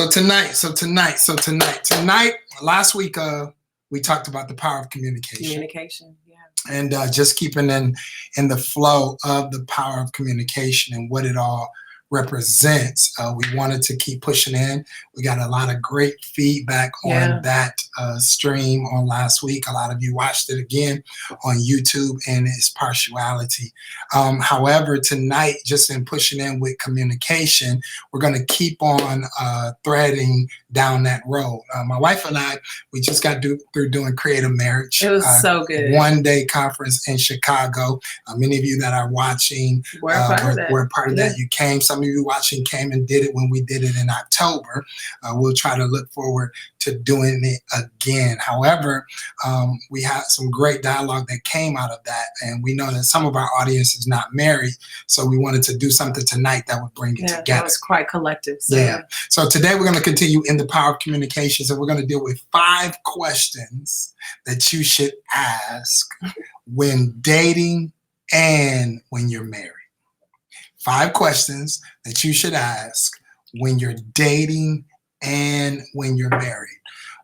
Tonight, last week, we talked about the power of communication. Communication, yeah. And just keeping in the flow of the power of communication and what it all represents. We wanted to keep pushing in. We got a lot of great feedback on that stream on last week. A lot of you watched it again on YouTube and its partiality. However, tonight, just in pushing in with communication, we're going to keep on threading down that road. My wife and I, we just got through doing Creative Marriage. It was so good. One-day conference in Chicago. Many of you that are watching were part of that. You came. Some of you watching came and did it when we did it in October. We'll try to look forward to doing it again. However, we had some great dialogue that came out of that, and we know that some of our audience is not married, so we wanted to do something tonight that would bring it together. That was quite collective. So. So today we're going to continue in the power of communications, and we're going to deal with 5 questions that you should ask when dating and when you're married. 5 questions that you should ask when you're dating and when you're married.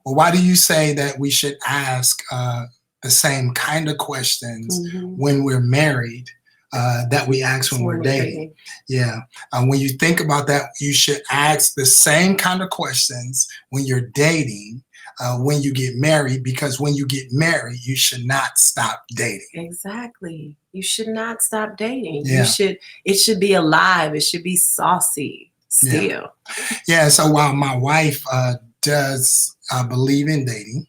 Well, why do you say that we should ask the same kind of questions when we're married that we ask when we're dating? Yeah. When you think about that, you should ask the same kind of questions when you're dating when you get married, because when you get married, you should not stop dating. Exactly. You should not stop dating. Yeah. It should be alive. It should be saucy still. Yeah. So while my wife does believe in dating,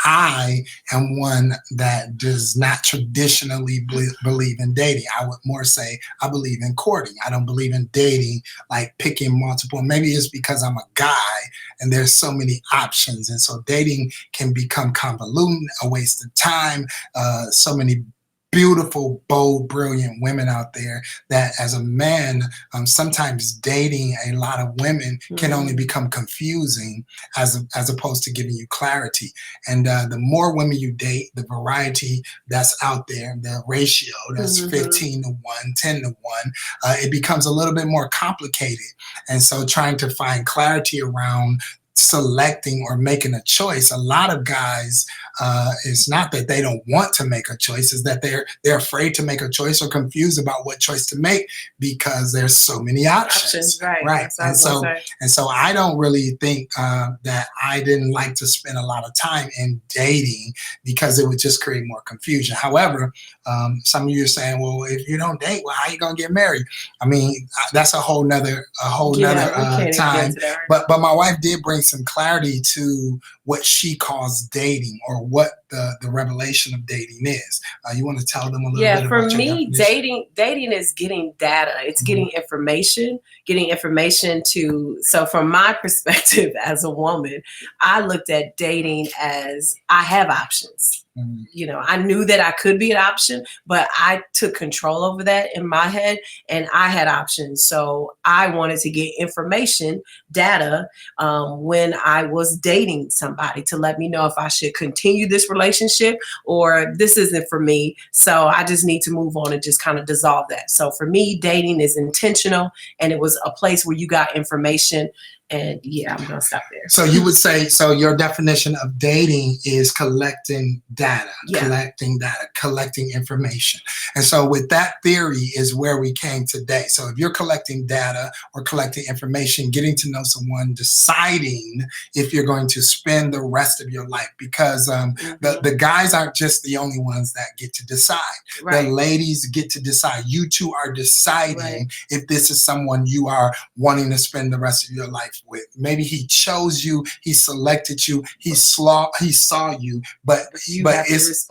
I am one that does not traditionally believe in dating. I would more say I believe in courting. I don't believe in dating, like picking multiple. Maybe it's because I'm a guy and there's so many options. And so dating can become convoluted, a waste of time, so many beautiful, bold, brilliant women out there that as a man, sometimes dating a lot of women can only become confusing as opposed to giving you clarity. And the more women you date, the variety that's out there, the ratio that's 15 to 1, 10 to 1, it becomes a little bit more complicated. And so trying to find clarity around selecting or making a choice, a lot of guys, it's not that they don't want to make a choice, is that they're afraid to make a choice or confused about what choice to make because there's so many options. Right. And so I don't really think that I didn't like to spend a lot of time in dating because it would just create more confusion. However, some of you are saying, well, if you don't date, well, how are you gonna get married? I mean, that's a whole nother time. But my wife did bring some clarity to what she calls dating, or what the revelation of dating is. You want to tell them a little bit about your definition? For me, dating is getting data. It's getting information so from my perspective as a woman, I looked at dating as I have options. You know, I knew that I could be an option, but I took control over that in my head, and I had options. So I wanted to get information, data, when I was dating somebody to let me know if I should continue this relationship or this isn't for me. So I just need to move on and just kind of dissolve that. So for me, dating is intentional, and it was a place where you got information. And yeah, I'm going to stop there. So you would say, so your definition of dating is collecting data, collecting information. And so with that theory is where we came today. So if you're collecting data or collecting information, getting to know someone, deciding if you're going to spend the rest of your life, because the guys aren't just the only ones that get to decide. The ladies get to decide. You two are deciding if this is someone you are wanting to spend the rest of your life with. Maybe he chose you, he selected you, he saw you, but it's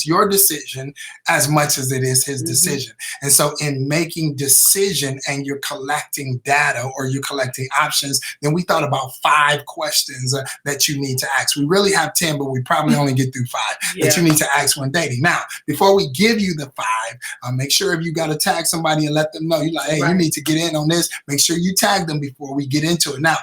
your decision as much as it is his decision. And so in making decision and you're collecting data or you're collecting options, then we thought about 5 questions that you need to ask. We really have 10, but we probably only get through 5 that you need to ask when dating. Now, before we give you the 5, make sure if you got to tag somebody and let them know, you're like, hey, you need to get in on this. Make sure you tag them before we get into it. Now,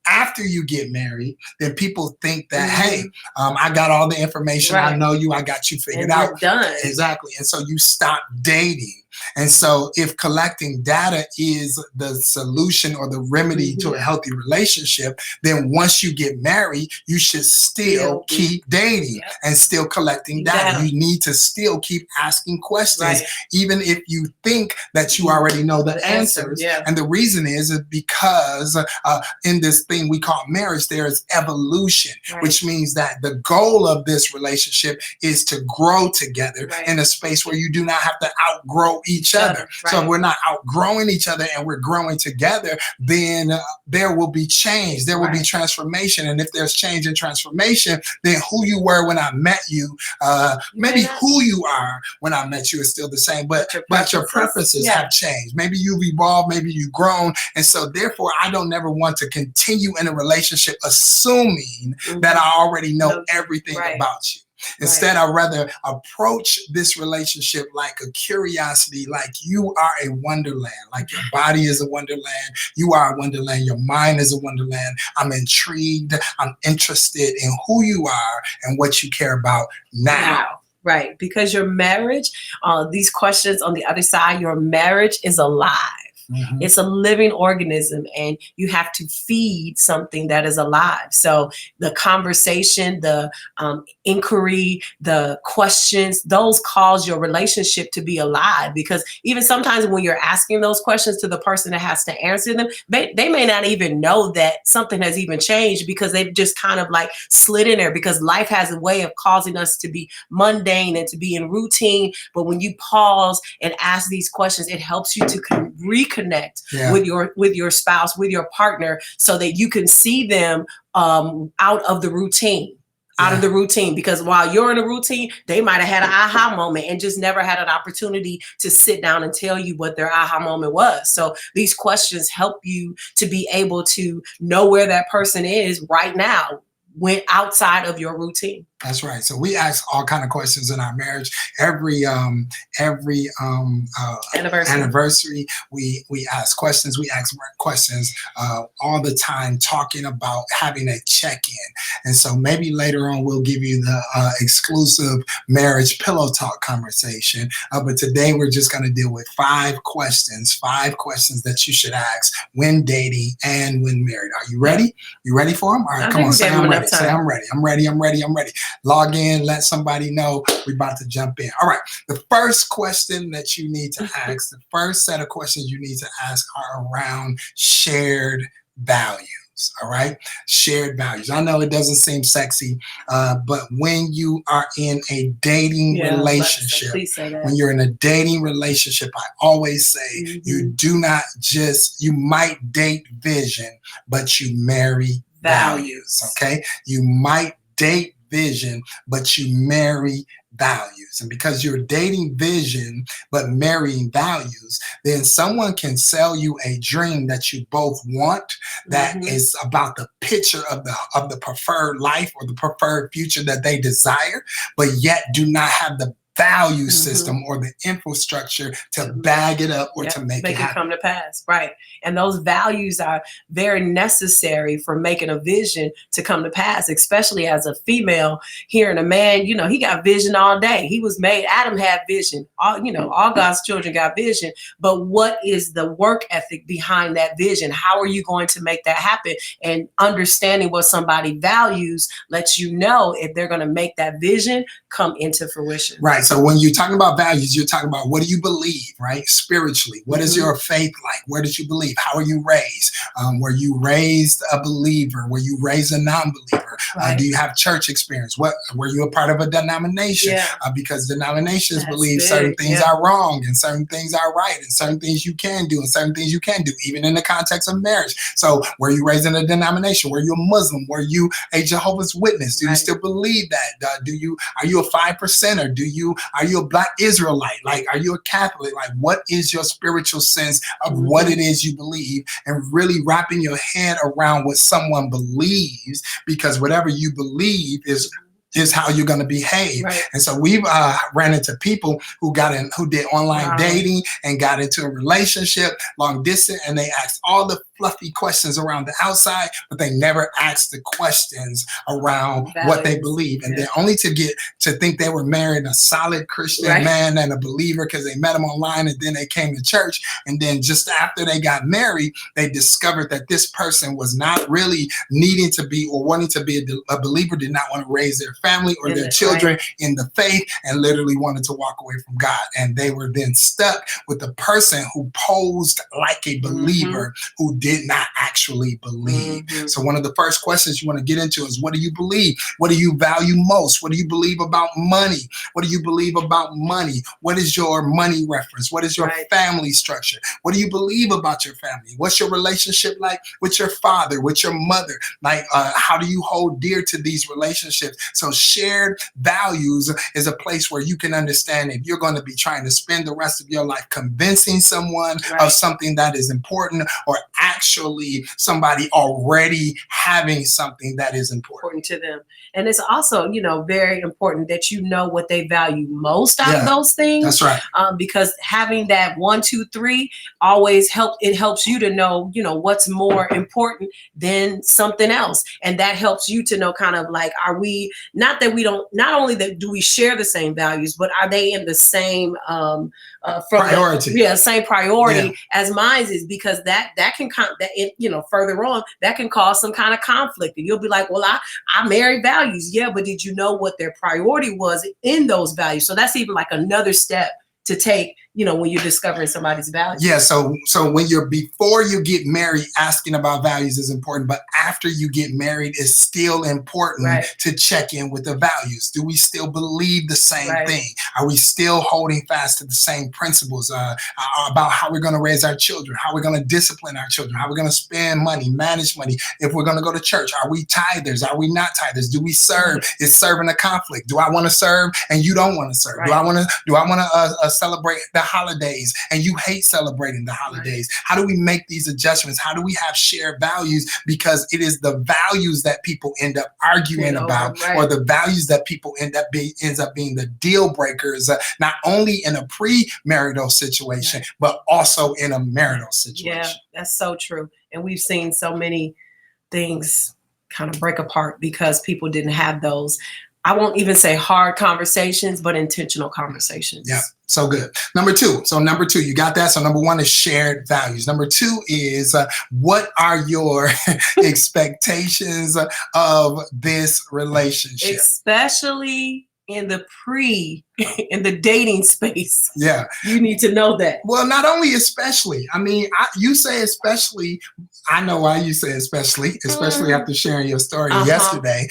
after you get married, then people think that, hey, I got all the information. I know you. I got you figured out. Done. Exactly. And so you stop dating. And so if collecting data is the solution or the remedy to a healthy relationship, then once you get married, you should still keep dating and still collecting data. You need to still keep asking questions, even if you think that you already know the answers. And the reason is because in this thing we call marriage, there is evolution, which means that the goal of this relationship is to grow together in a space where you do not have to outgrow each other. So if we're not outgrowing each other and we're growing together, then there will be change, there will be transformation. And if there's change and transformation, then who you were when I met you, maybe who you are when I met you is still the same, but your preferences have changed. Maybe you've evolved, maybe you've grown. And so therefore, I don't ever want to continue in a relationship assuming that I already know everything about you. Instead, I'd rather approach this relationship like a curiosity, like you are a wonderland, like your body is a wonderland, you are a wonderland, your mind is a wonderland. I'm intrigued, I'm interested in who you are and what you care about now. Right, because your marriage, these questions on the other side, your marriage is alive. It's a living organism, and you have to feed something that is alive. So the conversation, the inquiry, the questions, those cause your relationship to be alive, because even sometimes when you're asking those questions to the person that has to answer them, they may not even know that something has even changed, because they've just kind of like slid in there, because life has a way of causing us to be mundane and to be in routine. But when you pause and ask these questions, it helps you to reconnect with your spouse, with your partner, so that you can see them out of the routine. Because while you're in a routine, they might have had an aha moment and just never had an opportunity to sit down and tell you what their aha moment was. So these questions help you to be able to know where that person is right now, when outside of your routine. That's right. So we ask all kind of questions in our marriage. Every anniversary, we ask questions. We ask questions all the time, talking about having a check-in. And so maybe later on we'll give you the exclusive marriage pillow talk conversation. But today we're just going to deal with 5 questions that you should ask when dating and when married. Are you ready? You ready for them? All right, come on, say I'm ready. Say I'm ready. I'm ready. I'm ready. I'm ready. Log in, let somebody know we're about to jump in. All right, the first question that you need to ask, the first set of questions you need to ask are around shared values. All right, shared values. I know it doesn't seem sexy, but when you are in a dating relationship, when you're in a dating relationship, I always say you do not just, you might date vision, but you marry values. Okay, you might date vision, but you marry values. And because you're dating vision but marrying values, then someone can sell you a dream that you both want, that is about the picture of the preferred life or the preferred future that they desire, but yet do not have the value system or the infrastructure to bag it up or to make it happen. Come to pass. Right. And those values are very necessary for making a vision to come to pass, especially as a female hearing a man, you know, he got vision all day. He was made, Adam had vision. All God's children got vision. But what is the work ethic behind that vision? How are you going to make that happen? And understanding what somebody values lets you know if they're going to make that vision come into fruition. Right. So when you're talking about values, you're talking about, what do you believe, right? Spiritually, what is your faith like? Where did you believe? How are you raised? Were you raised a believer? Were you raised a non-believer? Do you have church experience? Were you a part of a denomination? Because denominations believe certain things are wrong and certain things are right and certain things you can do and certain things you can't do, even in the context of marriage. So were you raised in a denomination? Were you a Muslim? Were you a Jehovah's Witness? Do you still believe that? Are you a 5%er? Are you a Black Israelite? Like, are you a Catholic? Like, what is your spiritual sense of what it is you believe, and really wrapping your head around what someone believes, because whatever you believe is how you're going to behave. And so we've ran into people who did online dating and got into a relationship long distance, and they asked all the fluffy questions around the outside, but they never asked the questions around what they believe. And then only to think they were marrying a solid Christian man and a believer because they met him online and then they came to church. And then just after they got married, they discovered that this person was not really needing to be or wanting to be a believer, did not want to raise their family or their children in the faith, and literally wanted to walk away from God. And they were then stuck with the person who posed like a believer who did not actually believe. So one of the first questions you want to get into is, what do you believe? What do you value most? What do you believe about money? What do you believe about money? What is your money reference? What is your family structure? What do you believe about your family? What's your relationship like with your father, with your mother? Like, how do you hold dear to these relationships? So shared values is a place where you can understand if you're going to be trying to spend the rest of your life convincing someone of something that is important, or actually somebody already having something that is important to them. And it's also, you know, very important that you know what they value most out of those things. That's right. Because having that 1, 2, 3 always helps you to know, you know, what's more important than something else. And that helps you to know kind of like, are we, not only that do we share the same values, but are they in the same priority? Same priority as mine is, because that can you know, further on, that can cause some kind of conflict. And you'll be like, well, I marry values. Yeah, but did you know what their priority was in those values? So that's even like another step to take, you know, when you're discovering somebody's values. Yeah, so when before you get married, asking about values is important, but after you get married, it's still important to check in with the values. Do we still believe the same thing? Are we still holding fast to the same principles about how we're going to raise our children, how we're going to discipline our children, how we're going to spend money, manage money? If we're going to go to church, are we tithers? Are we not tithers? Do we serve? Is serving a conflict? Do I want to serve and you don't want to serve? Do I want to celebrate the holidays and you hate celebrating the holidays? How do we make these adjustments? How do we have shared values? Because it is the values that people end up arguing about, or the values that people ends up being the deal breakers, not only in a premarital situation, but also in a marital situation. Yeah, that's so true. And we've seen so many things kind of break apart because people didn't have those, I won't even say hard conversations, but intentional conversations. Yeah, so good. Number two, you got that. So number 1 is shared values. Number 2 is what are your expectations of this relationship? Especially in the in the dating space. Yeah. You need to know that. Well, not only especially, I mean, you say especially, I know why you say especially after sharing your story yesterday,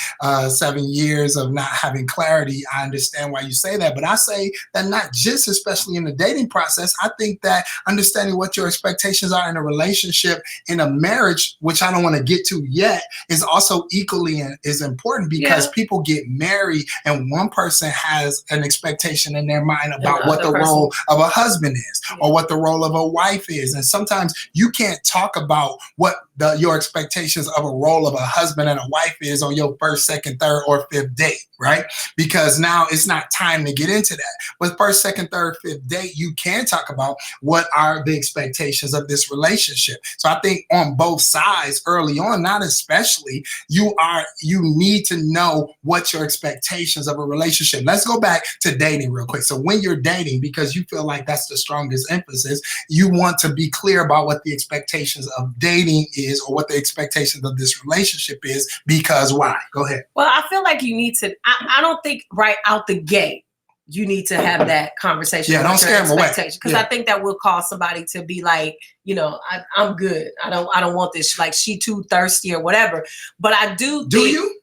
7 years of not having clarity. I understand why you say that, but I say that not just especially in the dating process. I think that understanding what your expectations are in a relationship, in a marriage, which I don't want to get to yet, is also equally is important, because people get married and one person has an expectation in their mind about what the role of a husband is, or what the role of a wife is. And sometimes you can't talk about what your expectations of a role of a husband and a wife is on your first, second, third, or fifth date, right? Because now it's not time to get into that. But first, second, third, fifth date, you can talk about what are the expectations of this relationship. So I think on both sides early on, not especially, you need to know what your expectations of a relationship. Let's go back to dating real quick. So when you're dating, because you feel like that's the strongest emphasis, you want to be clear about what the expectations of dating is, or what the expectations of this relationship is, because why? Go ahead. Well, I feel like you need to, I don't think right out the gate, you need to have that conversation. Yeah, don't scare them away. Because I think that will cause somebody to be like, you know, I'm good. I don't want this, like she too thirsty or whatever. But I do think. Do you?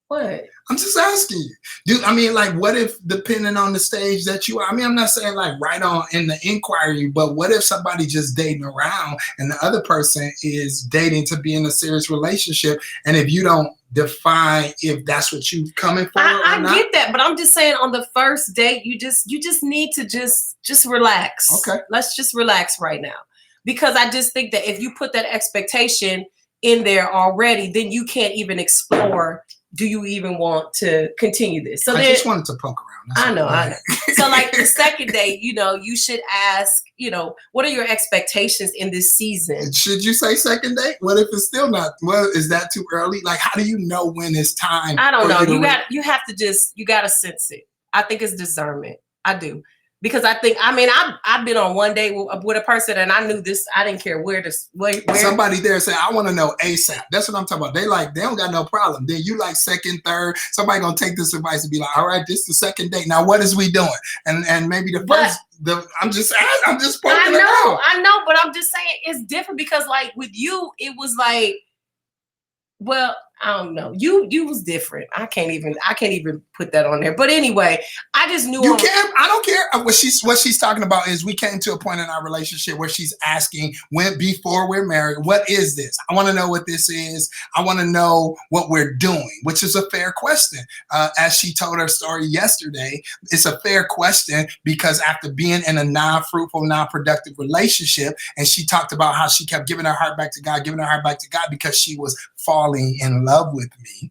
What? I'm just asking you. I mean, like, what if, depending on the stage that you are, I mean, I'm not saying like right on in the inquiry, but what if somebody just dating around and the other person is dating to be in a serious relationship, and if you don't define if that's what you coming for I get that, but I'm just saying on the first date, you just need to just relax. Okay. Let's just relax right now. Because I just think that if you put that expectation in there already, then you can't even explore, do you even want to continue this? So I just wanted to poke around. That's I know, right. I know. So like the second date, you should ask, what are your expectations in this season? Should you say second date? What if it's still not? Well, is that too early? Like, how do you know when it's time? I don't know. You Have to you gotta sense it. I think it's discernment. I do. Because I've been on one date with a person and I knew this. I didn't care where. Somebody there said, I want to know ASAP. That's what I'm talking about. They don't got no problem. Then you like second, third. Somebody gonna take this advice and be like, all right, this is the second date. Now what is we doing? And maybe the first. I'm just poking I know, but I'm just saying it's different because like with you, it was like, well, I don't know. You was different. I can't even put that on there. But anyway, I just knew you can't. I don't care. What she's talking about is we came to a point in our relationship where she's asking before we're married, what is this? I want to know what this is. I want to know what we're doing, which is a fair question. As she told her story yesterday, it's a fair question because after being in a non-fruitful, non-productive relationship, and she talked about how she kept giving her heart back to God because she was falling in love with me.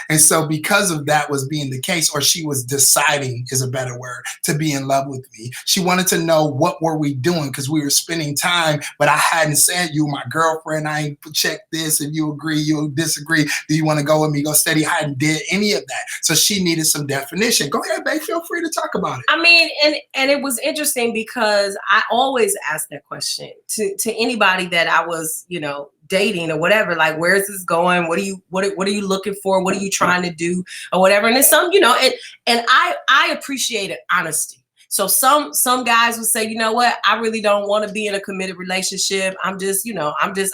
And so because of that was being the case, or she was deciding is a better word, to be in love with me. She wanted to know what were we doing because we were spending time, but I hadn't said you my girlfriend. I ain't checked this. If you agree, you disagree. Do you want to go with me? Go steady. I hadn't did any of that. So she needed some definition. Go ahead, babe. Feel free to talk about it. I mean, and it was interesting because I always ask that question to anybody that I was, dating or whatever, like, where is this going? What are you looking for? What are you trying to do or whatever? And it's and I appreciated honesty. So some guys would say, you know what, I really don't want to be in a committed relationship. I'm just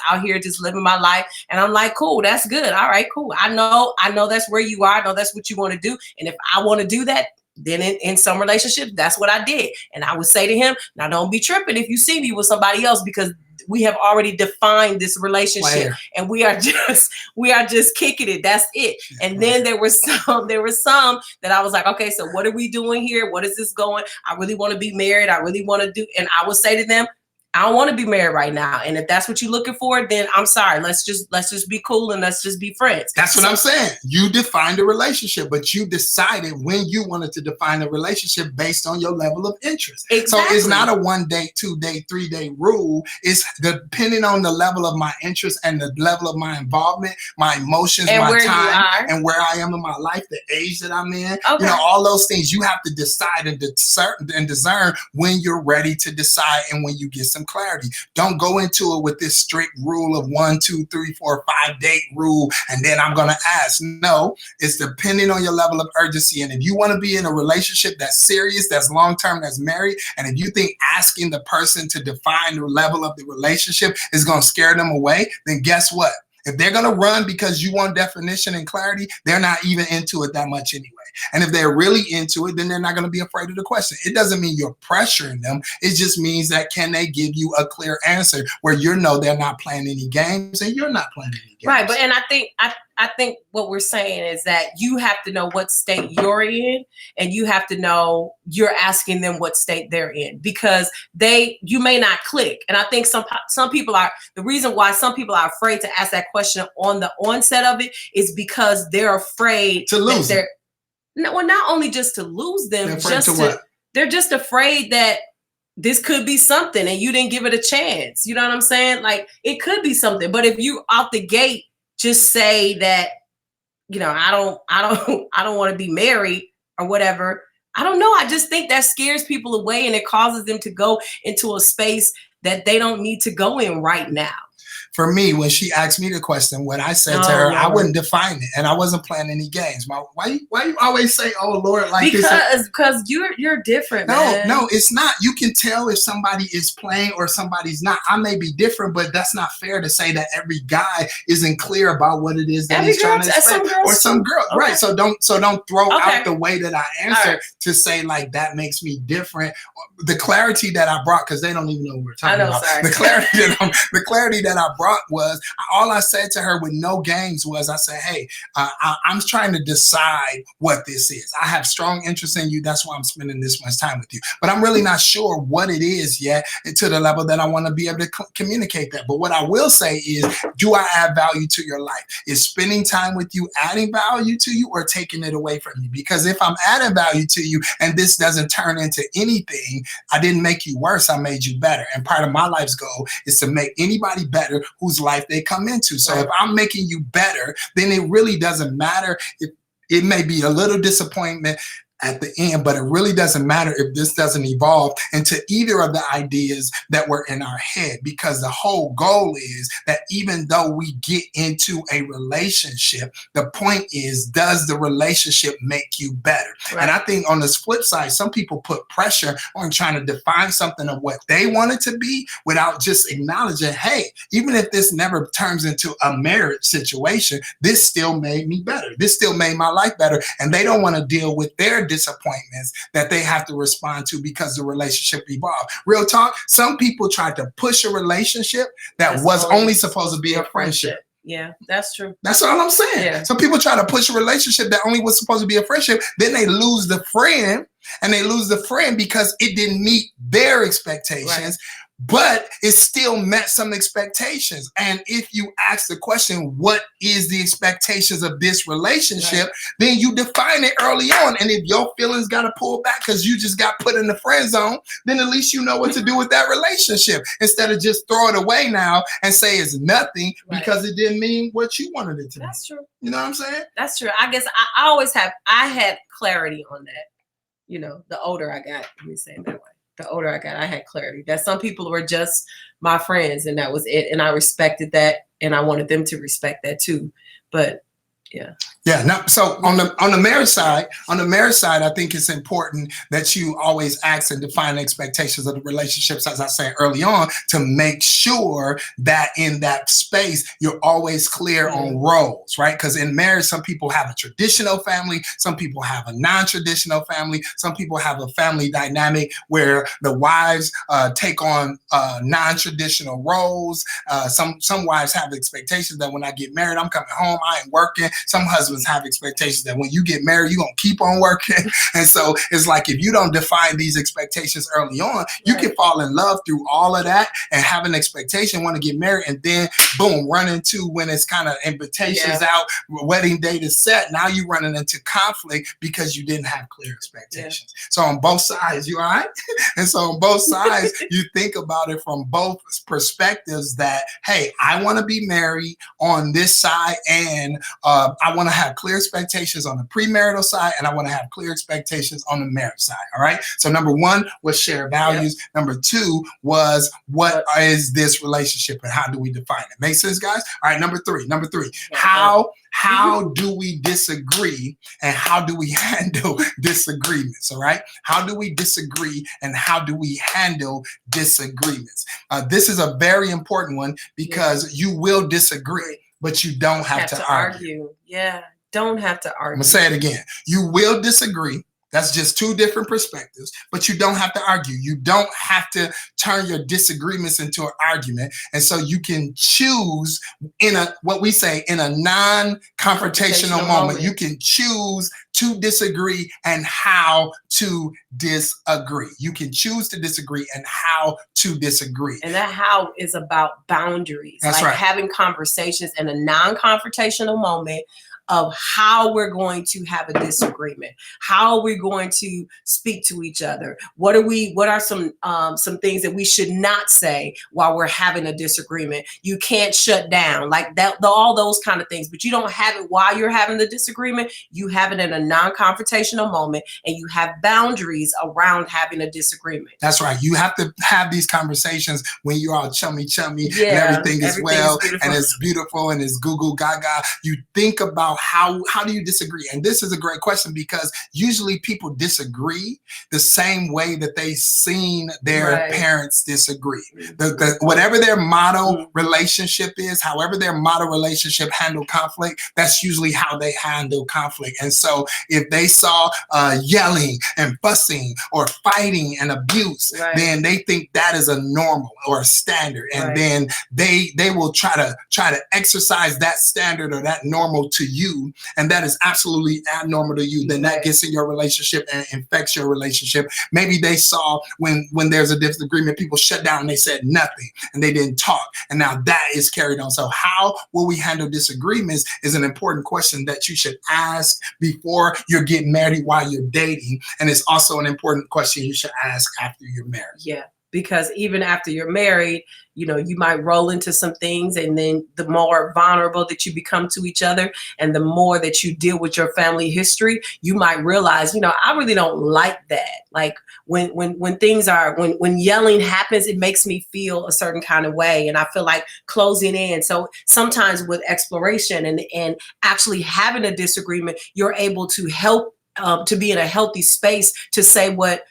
out here just living my life. And I'm like, cool, that's good. All right, cool. I know that's where you are. I know that's what you want to do. And if I want to do that, then in some relationships, that's what I did. And I would say to him, now don't be tripping if you see me with somebody else because we have already defined this relationship and we are just kicking it. That's it. And then there were some that I was like, okay, so what are we doing here? What is this going? I really want to be married. I really want to do, and I would say to them, I don't want to be married right now. And if that's what you're looking for, then I'm sorry. Let's just be cool and let's just be friends. That's what I'm saying. You defined a relationship, but you decided when you wanted to define a relationship based on your level of interest. Exactly. So it's not a 1 day, 2 day, 3 day rule. It's depending on the level of my interest and the level of my involvement, my emotions, and my time, and where I am in my life, the age that I'm in. Okay. All those things you have to decide and discern when you're ready to decide and when you get some clarity. Don't go into it with this strict rule of 1, 2, 3, 4, 5 date rule, and then I'm gonna ask. No, it's depending on your level of urgency. And if you want to be in a relationship that's serious, that's long-term, that's married, and if you think asking the person to define the level of the relationship is gonna scare them away, then guess what? If they're gonna run because you want definition and clarity, they're not even into it that much anyway. And if they're really into it, then they're not gonna be afraid of the question. It doesn't mean you're pressuring them. It just means that can they give you a clear answer where they're not playing any games and you're not playing any games. Right, but and I think what we're saying is that you have to know what state you're in, and you have to know you're asking them what state they're in because you may not click. And I think some people are, the reason why some people are afraid to ask that question on the onset of it is because they're afraid to lose them. No, well, not only just to lose them, they're just afraid that this could be something and you didn't give it a chance. You know what I'm saying? Like it could be something, but if you out the gate just say that, I don't want to be married or whatever. I don't know. I just think that scares people away and it causes them to go into a space that they don't need to go in right now. For me, when she asked me the question, what I said to her, I wouldn't define it, and I wasn't playing any games. Why you always say, "Oh Lord," like because you're different. No, it's not. You can tell if somebody is playing or somebody's not. I may be different, but that's not fair to say that every guy isn't clear about what it is that he's trying to explain. Or some girl, okay. Right? So don't throw out the way that I answer to say like that makes me different. The clarity that I brought, because they don't even know what we're talking about. Sorry. The clarity that I brought front was, all I said to her with no games was, I said, hey, I'm trying to decide what this is. I have strong interest in you. That's why I'm spending this much time with you. But I'm really not sure what it is yet to the level that I want to be able to communicate that. But what I will say is, do I add value to your life? Is spending time with you adding value to you or taking it away from you? Because if I'm adding value to you and this doesn't turn into anything, I didn't make you worse, I made you better. And part of my life's goal is to make anybody better whose life they come into. So if I'm making you better, then it really doesn't matter if it may be a little disappointment at the end, but it really doesn't matter if this doesn't evolve into either of the ideas that were in our head, because the whole goal is that even though we get into a relationship, the point is, does the relationship make you better? Right. And I think on this flip side, some people put pressure on trying to define something of what they want it to be without just acknowledging, hey, even if this never turns into a marriage situation, this still made me better. This still made my life better. And they don't want to deal with their disappointments that they have to respond to because the relationship evolved. Real talk, some people tried to push a relationship that was only supposed to be a friendship. Yeah, that's true. That's all I'm saying. Yeah. Some people try to push a relationship that only was supposed to be a friendship. Then they lose the friend, and they lose the friend because it didn't meet their expectations. Right. But it still met some expectations. And if you ask the question, what is the expectations of this relationship, right, then you define it early on. And if your feelings got to pull back because you just got put in the friend zone, then at least you know what to do with that relationship instead of just throw it away now and say it's nothing, right, because it didn't mean what you wanted it to. That's true. You know what I'm saying? That's true. I guess I had clarity on that. You know, the older I got, let me say it that way. The older I got, I had clarity that some people were just my friends and that was it. And I respected that and I wanted them to respect that too. But yeah. Yeah. Now, so on the marriage side, I think it's important that you always ask and define the expectations of the relationships, as I said early on, to make sure that in that space you're always clear on roles, right? Because in marriage, some people have a traditional family, some people have a non-traditional family, some people have a family dynamic where the wives take on non-traditional roles. Some wives have expectations that when I get married, I'm coming home, I ain't working. Some husbands have expectations that when you get married, you're going to keep on working. And so it's like, if you don't define these expectations early on, you can fall in love through all of that and have an expectation, want to get married, and then boom, run into when it's kind of invitations out, wedding date is set. Now you're running into conflict because you didn't have clear expectations. So on both sides, you all right? And so on both sides, you think about it from both perspectives that, hey, I want to be married on this side, and I want to have clear expectations on the premarital side, and I want to have clear expectations on the marriage side. All right. So number one was share values. Yep. Number two was what is this relationship and how do we define it? Make sense, guys? All right. Number three, how do we disagree and how do we handle disagreements? All right. How do we disagree and how do we handle disagreements? This is a very important one because you will disagree, but you don't have to argue. Yeah, don't have to argue. I'm going to say it again. You will disagree. That's just two different perspectives, but you don't have to argue. You don't have to turn your disagreements into an argument. And so you can choose in a non-confrontational moment. You can choose to disagree and how to disagree. You can choose to disagree and how to disagree. And that how is about boundaries. That's like right. Having conversations in a non-confrontational moment of how we're going to have a disagreement, how we're going to speak to each other. What are some things that we should not say while we're having a disagreement? You can't shut down like that, all those kind of things, but you don't have it while you're having the disagreement. You have it in a non-confrontational moment and you have boundaries around having a disagreement. That's right. You have to have these conversations when you're all chummy and everything is well beautiful. And it's beautiful and it's goo goo gaga. You think about how do you disagree? And this is a great question, because usually people disagree the same way that they seen their parents disagree. Whatever their model relationship is, however their model relationship handle conflict, that's usually how they handle conflict. And so if they saw yelling and fussing or fighting and abuse, then they think that is a normal or a standard, and then they will try to exercise that standard or that normal to you, and that is absolutely abnormal to you. Then that gets in your relationship and infects your relationship. Maybe they saw when there's a disagreement, people shut down and they said nothing and they didn't talk, and now that is carried on. So how will we handle disagreements is an important question that you should ask before you're getting married, while you're dating, and it's also an important question you should ask after you're married. Yeah, because even after you're married, you know, you might roll into some things, and then the more vulnerable that you become to each other, and the more that you deal with your family history, you might realize, you know, I really don't like that. Like when things are, when yelling happens, it makes me feel a certain kind of way, and I feel like closing in. So sometimes with exploration and actually having a disagreement, you're able to help to be in a healthy space to say what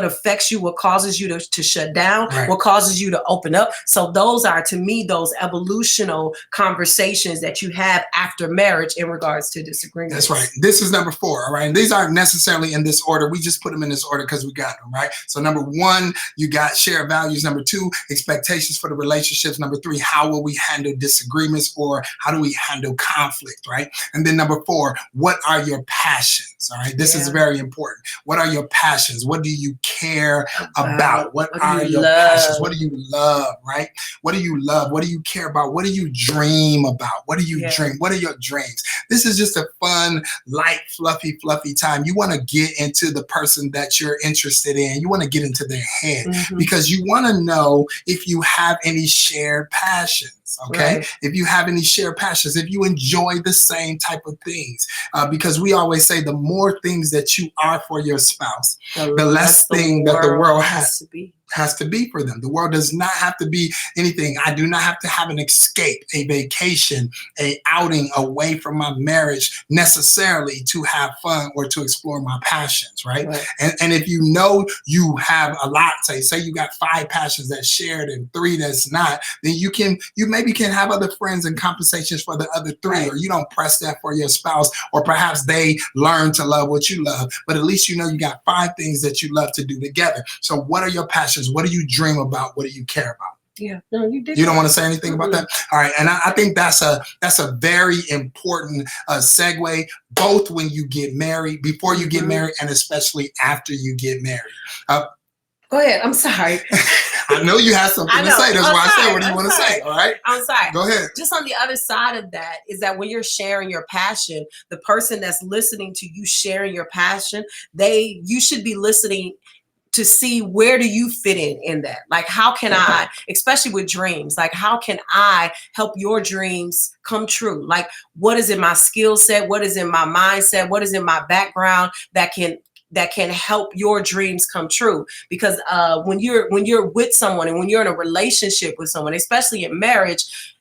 affects you, what causes you to shut down, what causes you to open up. So those are, to me, those evolutional conversations that you have after marriage in regards to disagreements. That's right. This is number 4, all right? And these aren't necessarily in this order. We just put them in this order because we got them, right? So number 1, you got shared values. Number 2, expectations for the relationships. Number 3, how will we handle disagreements, or how do we handle conflict, right? And then number 4, what are your passions, all right? This is very important. What are your passions? What do you care about? What are your passions? What do you love, right? What do you love? What do you care about? What do you dream about? What do you dream? What are your dreams? This is just a fun, light, fluffy time. You want to get into the person that you're interested in. You want to get into their head, because you want to know if you have any shared passions. Okay, if you have any shared passions, if you enjoy the same type of things, because we always say the more things that you are for your spouse, the less thing that the world has to be for them. The world does not have to be anything. I do not have to have an escape, a vacation, a outing away from my marriage necessarily to have fun or to explore my passions, right? And if you know you have a lot, say you got 5 passions that's shared and 3 that's not, then you maybe can have other friends and compensations for the other 3, or you don't press that for your spouse, or perhaps they learn to love what you love, but at least you know you got 5 things that you love to do together. So what are your passions? What do you dream about? What do you care about? Yeah, no, you did. You don't want to say anything about that? All right, and I think that's a very important segue, both when you get married, before you get married, and especially after you get married. Go ahead. I'm sorry. I know you have something to say. That's why I said, what do you want to say? All right. I'm sorry. Go ahead. Just on the other side of that is that when you're sharing your passion, the person that's listening to you sharing your passion, you should be listening to see, where do you fit in that? Like, how can I, especially with dreams, like, how can I help your dreams come true? Like, what is in my skill set? What is in my mindset? What is in my background that can help your dreams come true? Because when you're with someone, and when you're in a relationship with someone, especially in marriage,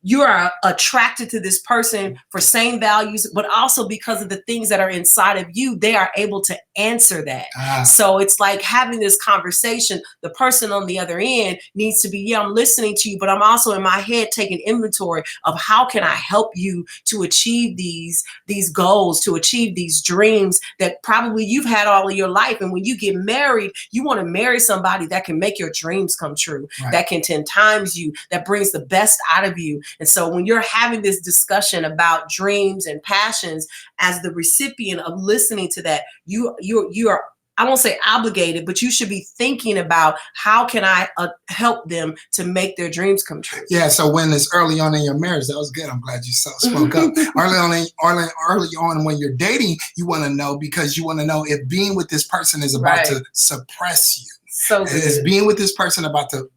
you are attracted to this person for same values, but also because of the things that are inside of you, they are able to answer that. So it's like having this conversation. The person on the other end needs to be, yeah, I'm listening to you, but I'm also in my head taking inventory of how can I help you to achieve these goals, to achieve these dreams that probably you've had all of your life. And when you get married, you want to marry somebody that can make your dreams come true, that can 10 times you, that brings the best out of you. And so when you're having this discussion about dreams and passions, as the recipient of listening to that, you are, I won't say obligated, but you should be thinking about, how can I help them to make their dreams come true? Yeah. So when it's early on in your marriage, that was good. I'm glad you spoke up. early on when you're dating, you want to know, because you want to know if being with this person is about to suppress you. So is being with this person about to,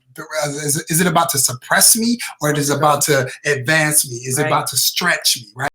is it about to suppress me, or is it about to advance me? Is it about to stretch me, right?